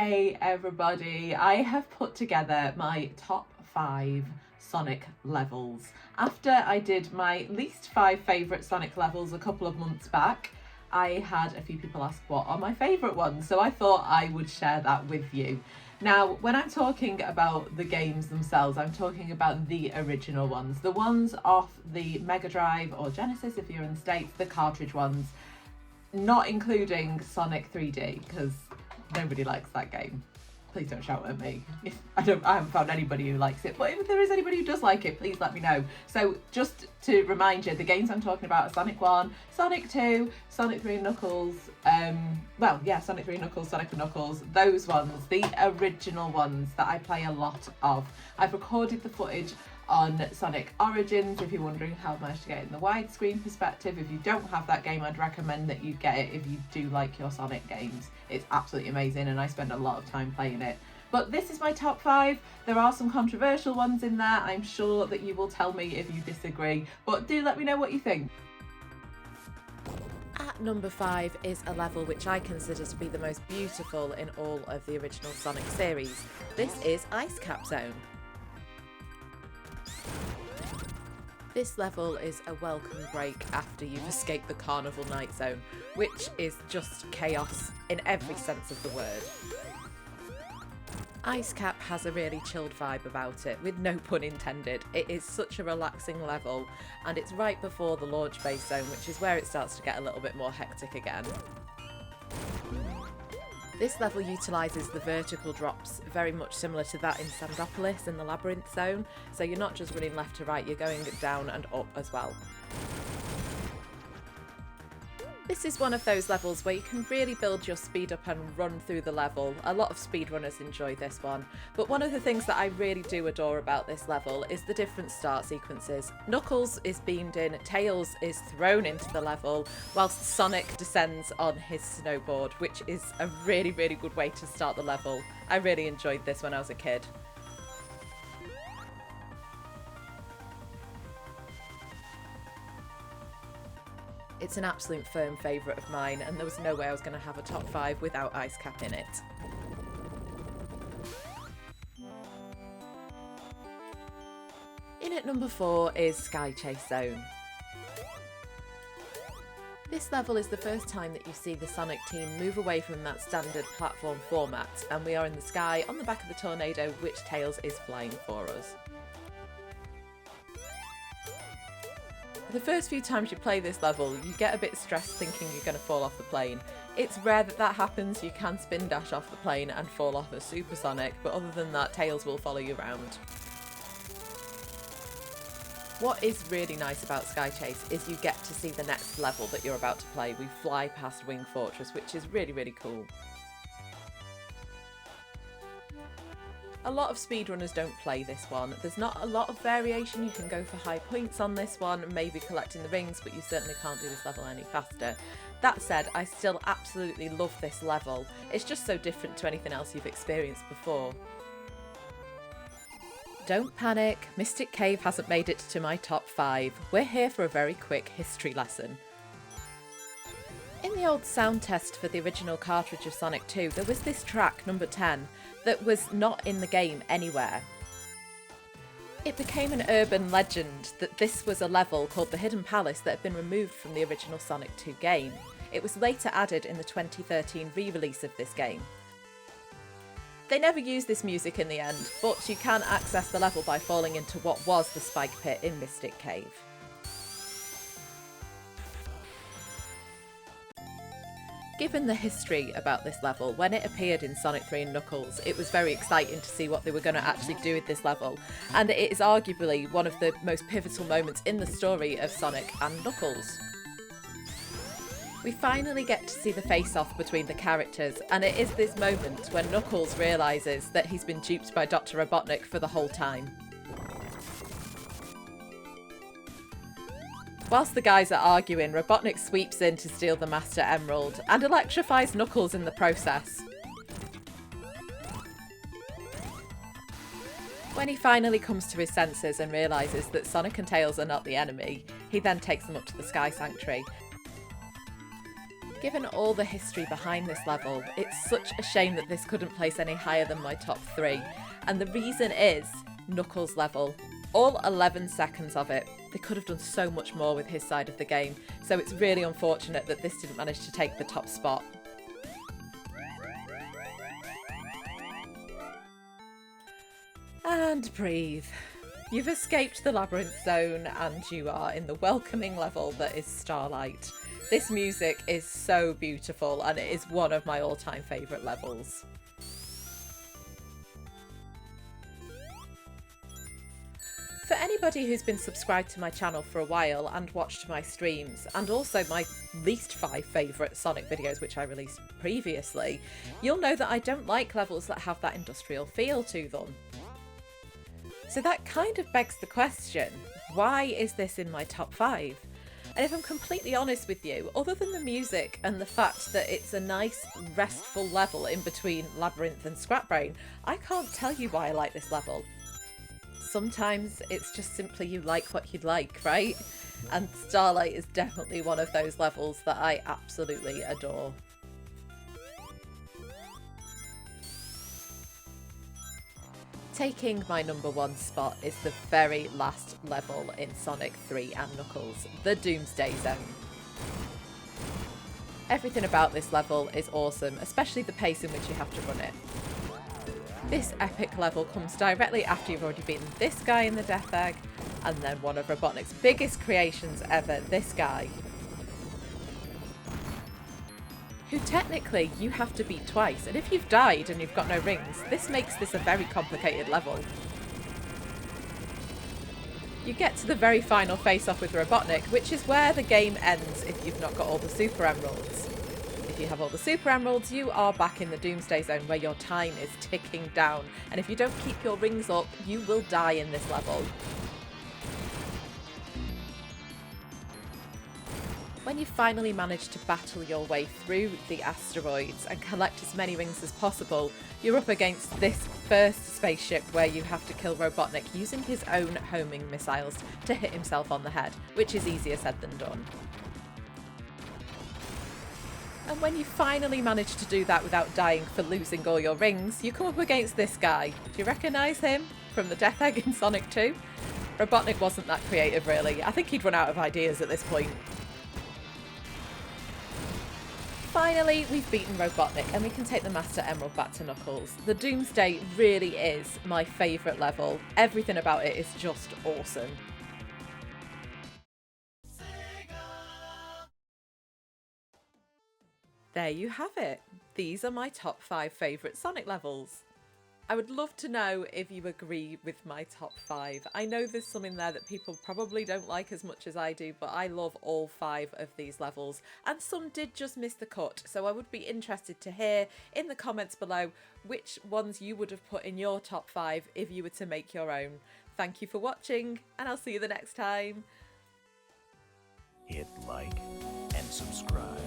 Hey everybody, I have put together my top 5 Sonic levels. After I did my least 5 favourite Sonic levels a couple of months back, I had a few people ask what are my favourite ones, so I thought I would share that with you. Now, when I'm talking about the games themselves, I'm talking about the original ones, the ones off the Mega Drive or Genesis if you're in the States, the cartridge ones, not including Sonic 3D, because nobody likes that game. Please don't shout at me. I haven't found anybody who likes it, but if there is anybody who does like it, please let me know. So just to remind you, the games I'm talking about are Sonic 1, Sonic 2, Sonic 3 and Knuckles, Sonic 3 Knuckles, Sonic and Knuckles, those ones, the original ones that I play a lot of. I've recorded the footage on Sonic Origins if you're wondering how I managed to get it in the widescreen perspective. If you don't have that game, I'd recommend that you get it if you do like your Sonic games. It's absolutely amazing and I spend a lot of time playing it. But this is my top 5. There are some controversial ones in there. I'm sure that you will tell me if you disagree, but do let me know what you think. At number 5 is a level which I consider to be the most beautiful in all of the original Sonic series. This is Ice Cap Zone. This level is a welcome break after you've escaped the Carnival Night Zone, which is just chaos in every sense of the word. Ice Cap has a really chilled vibe about it, with no pun intended. It is such a relaxing level, and it's right before the launch base zone, which is where it starts to get a little bit more hectic again. This level utilises the vertical drops, very much similar to that in Sandropolis in the Labyrinth Zone, so you're not just running left to right, you're going down and up as well. This is one of those levels where you can really build your speed up and run through the level. A lot of speedrunners enjoy this one, but one of the things that I really do adore about this level is the different start sequences. Knuckles is beamed in, Tails is thrown into the level, whilst Sonic descends on his snowboard, which is a really, really good way to start the level. I really enjoyed this when I was a kid. It's an absolute firm favourite of mine, and there was no way I was going to have a top 5 without Ice Cap in it. In at number 4 is Sky Chase Zone. This level is the first time that you see the Sonic team move away from that standard platform format, and we are in the sky on the back of the tornado, which Tails is flying for us. The first few times you play this level, you get a bit stressed thinking you're going to fall off the plane. It's rare that that happens, you can spin dash off the plane and fall off a supersonic, but other than that, Tails will follow you around. What is really nice about Sky Chase is you get to see the next level that you're about to play. We fly past Wing Fortress, which is really, really cool. A lot of speedrunners don't play this one. There's not a lot of variation. You can go for high points on this one, maybe collecting the rings, but you certainly can't do this level any faster. That said, I still absolutely love this level. It's just so different to anything else you've experienced before. Don't panic, Mystic Cave hasn't made it to my top 5. We're here for a very quick history lesson. In the old sound test for the original cartridge of Sonic 2, there was this track, number 10, that was not in the game anywhere. It became an urban legend that this was a level called the Hidden Palace that had been removed from the original Sonic 2 game. It was later added in the 2013 re-release of this game. They never used this music in the end, but you can access the level by falling into what was the Spike Pit in Mystic Cave. Given the history about this level, when it appeared in Sonic 3 and Knuckles, it was very exciting to see what they were going to actually do with this level, and it is arguably one of the most pivotal moments in the story of Sonic and Knuckles. We finally get to see the face-off between the characters, and it is this moment when Knuckles realises that he's been duped by Dr. Robotnik for the whole time. Whilst the guys are arguing, Robotnik sweeps in to steal the Master Emerald and electrifies Knuckles in the process. When he finally comes to his senses and realises that Sonic and Tails are not the enemy, he then takes them up to the Sky Sanctuary. Given all the history behind this level, it's such a shame that this couldn't place any higher than my top 3. And the reason is Knuckles' level. All 11 seconds of it. They could have done so much more with his side of the game, so it's really unfortunate that this didn't manage to take the top spot. And breathe. You've escaped the labyrinth zone and you are in the welcoming level that is Starlight. This music is so beautiful and it is one of my all-time favourite levels. For anybody who's been subscribed to my channel for a while and watched my streams, and also my least 5 favourite Sonic videos which I released previously, you'll know that I don't like levels that have that industrial feel to them. So that kind of begs the question, why is this in my top 5? And if I'm completely honest with you, other than the music and the fact that it's a nice restful level in between Labyrinth and Scrap Brain, I can't tell you why I like this level. Sometimes it's just simply you like what you'd like, right? And Starlight is definitely one of those levels that I absolutely adore. Taking my number 1 spot is the very last level in Sonic 3 and Knuckles, the Doomsday Zone. Everything about this level is awesome, especially the pace in which you have to run it. This epic level comes directly after you've already beaten this guy in the Death Egg, and then one of Robotnik's biggest creations ever, this guy, who technically you have to beat twice, and if you've died and you've got no rings, this makes this a very complicated level. You get to the very final face-off with Robotnik, which is where the game ends if you've not got all the Super Emeralds. If you have all the Super Emeralds, you are back in the Doomsday Zone where your time is ticking down, and if you don't keep your rings up, you will die in this level. When you finally manage to battle your way through the asteroids and collect as many rings as possible, you're up against this first spaceship where you have to kill Robotnik using his own homing missiles to hit himself on the head, which is easier said than done. And when you finally manage to do that without dying for losing all your rings, you come up against this guy. Do you recognise him from the Death Egg in Sonic 2? Robotnik wasn't that creative really. I think he'd run out of ideas at this point. Finally, we've beaten Robotnik and we can take the Master Emerald back to Knuckles. The Doomsday really is my favourite level. Everything about it is just awesome. There you have it. These are my top 5 favourite Sonic levels. I would love to know if you agree with my top 5. I know there's some in there that people probably don't like as much as I do, but I love all 5 of these levels, and some did just miss the cut, so I would be interested to hear in the comments below which ones you would have put in your top 5 if you were to make your own. Thank you for watching, and I'll see you the next time. Hit like and subscribe.